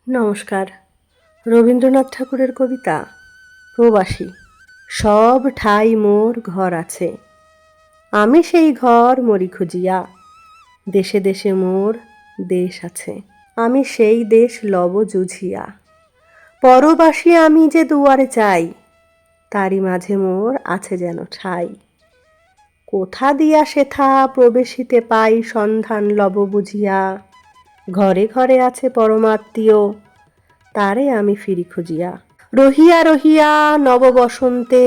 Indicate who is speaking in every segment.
Speaker 1: নমস্কার। রবীন্দ্রনাথ ঠাকুরের কবিতা প্রবাসী। সব ঠাই মোর ঘর আছে, আমি সেই ঘর মরি খুঁজিয়া। দেশে দেশে মোর দেশ আছে, আমি সেই দেশ লব জুঝিয়া। পরবাসী আমি যে দুয়ারে চাই, তারই মাঝে মোর আছে যেন ঠাই। কোথা দিয়া সেথা প্রবেশিতে পাই সন্ধান লব বুঝিয়া। ঘরে ঘরে আছে পরমাত্মীয়, তারে আমি ফিরি খুঁজিয়া। রহিয়া রহিয়া নব বসন্তে,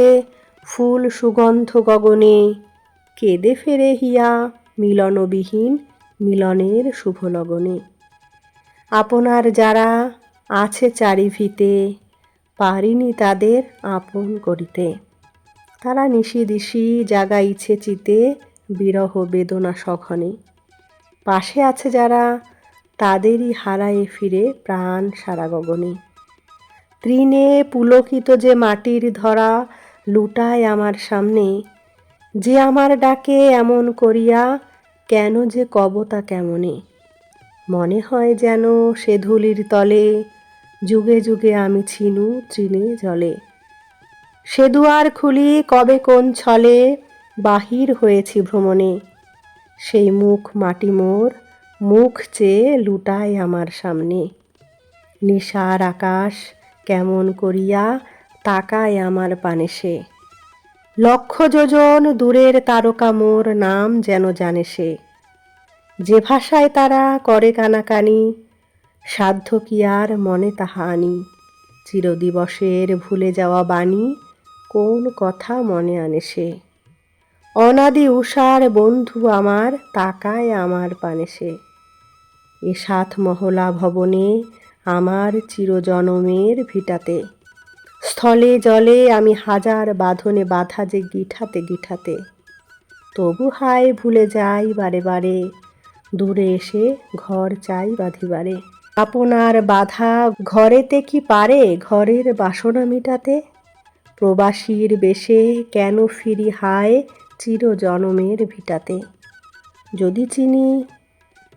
Speaker 1: ফুল সুগন্ধ গগনে। কেঁদে ফেরে হিয়া মিলনবিহীন মিলনের শুভ লগনে। আপনার যারা আছে চারিভিতে, পারিনি তাদের আপন করিতে। তারা নিশি দিশি জাগাইছে চিতে, বিরহ বেদনা সঘনে। পাশে আছে যারা, তাদেরই হারায়ে ফিরে প্রাণ সারা গগনে। তৃণে পুলকিত যে মাটির ধরা লুটায় আমার সামনে। যে আমার ডাকে এমন করিয়া, কেন যে কব তা কেমনে। মনে হয় যেন সে ধূলির তলে, যুগে যুগে আমি ছিনু তৃণে জলে। সে দুয়ার খুলি কবে কোন ছলে, বাহির হয়েছি ভ্রমণে। সেই মুখ মাটি মোর, মুখ চেয়ে লুটায় আমার সামনে। নিশার আকাশ কেমন করিয়া তাকায় আমার পানে সে। লক্ষ যোজন দূরের তারকা মোর নাম যেন জানে সে। যে ভাষায় তারা করে কানাকানি, সাধ্য কি আর মনে তাহা আনি। চিরদিবসের ভুলে যাওয়া বাণী, কোন কথা মনে আনে সে। অনাদি উষার বন্ধু আমার, তাকায় আমার পানে সে। এ সাত মহলা ভবনে, আমার চিরজনমের ভিটাতে। স্থলে জলে আমি হাজার বাঁধনে বাঁধা যে গিঠাতে গিঠাতে। তবু হায় ভুলে যাই বারে বারে, দূরে এসে ঘর চাই বাঁধিবারে। আপনার বাধা ঘরেতে কি পারে ঘরের বাসনা মিটাতে। প্রবাসীর বেশে কেন ফিরি হায় চিরজনমের ভিটাতে। যদি চিনি,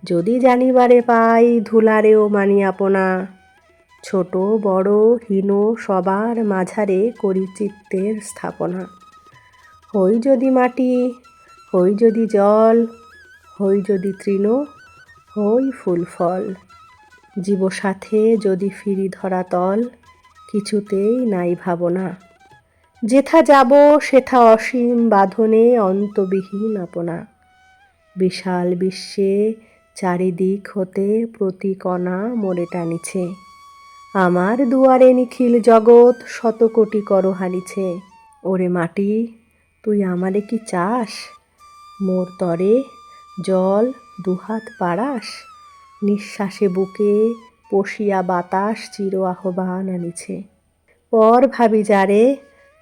Speaker 1: যদি জানিবারে পাই, ধুলারেও মানি আপনা। ছোট বড় হীন সবার মাঝারে করি চিত্তের স্থাপনা। হই যদি মাটি, হই যদি জল, হই যদি তৃণ, হই ফুল ফল। জীব সাথে যদি ফিরি ধরাতল, কিছুতেই নাই ভাবনা। যেথা যাব সেথা অসীম বাঁধনে অন্তবিহীন আপনা। বিশাল বিশ্বে চারিদিক হতে প্রতি কণা মোরে টানিছে। আমার দুয়ারে নিখিল জগৎ শত কোটি কর হারিছে। ওরে মাটি, তুই আমারে কি চাস, মোর তরে জল দুহাত বাড়াস। নিঃশ্বাসে বুকে পশিয়া বাতাস চির আহ্বান আনিছে। পর ভাবি যারে,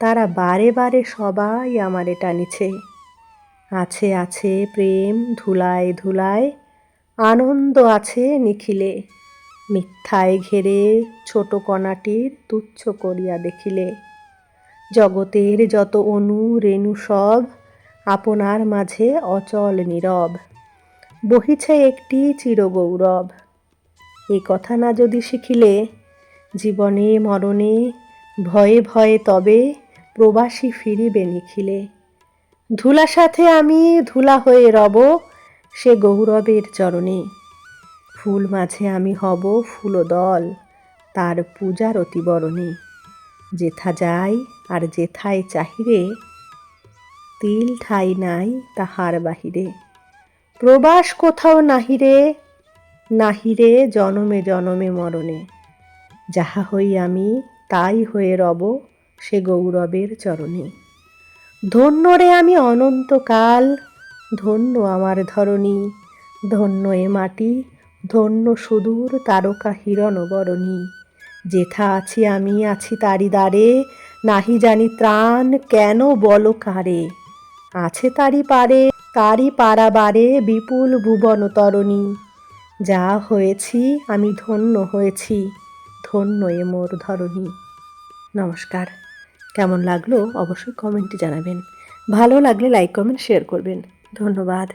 Speaker 1: তারা বারে বারে সবাই আমারে টানিছে। আছে আছে প্রেম ধুলায় ধুলায়, আনন্দ আছে নিখিলে। মিথ্যায় ঘেরে ছোট কণাটির তুচ্ছ করিয়া দেখিলে। জগতের যত অণু রেণু সব, আপনার মাঝে অচল নীরব। বহিছে একটি চিরগৌরব। এ কথা না যদি শিখিলে, জীবনে মরণে ভয়ে ভয়ে তবে প্রবাসী ফিরিবে নিখিলে। ধুলা সাথে আমি ধুলা হয়ে রব, সে গৌরবের চরণে। ফুল মাঝে আমি হব ফুলদল, তার পূজার অতিবরণে। যেথা যাই আর যেথায় চাহিরে, তিল ঠাই নাই তাহার বাহিরে। প্রবাস কোথাও নাহিরে, নাহিরে জনমে জনমে মরণে। যাহা হই আমি তাই হয়ে রব, সে গৌরবের চরণে। ধন্য রে আমি অনন্তকাল, ধন্য আমার ধরণী। ধন্য এ মাটি, ধন্য সুদূর তারকা হিরণ বরণী। যেথা আছি আমি আছি তারি দ্বারে, নাহি জানি ত্রাণ কেন বল কারে। আছে তারি পারে, তারি পারাবারে বিপুল ভুবন তরণী। যা হয়েছি আমি ধন্য হয়েছি, ধন্য এ মোর ধরণী। নমস্কার। কেমন লাগলো অবশ্যই কমেন্টে জানাবেন। ভালো লাগলে লাইক কমেন্ট শেয়ার করবেন। ধন্যবাদ।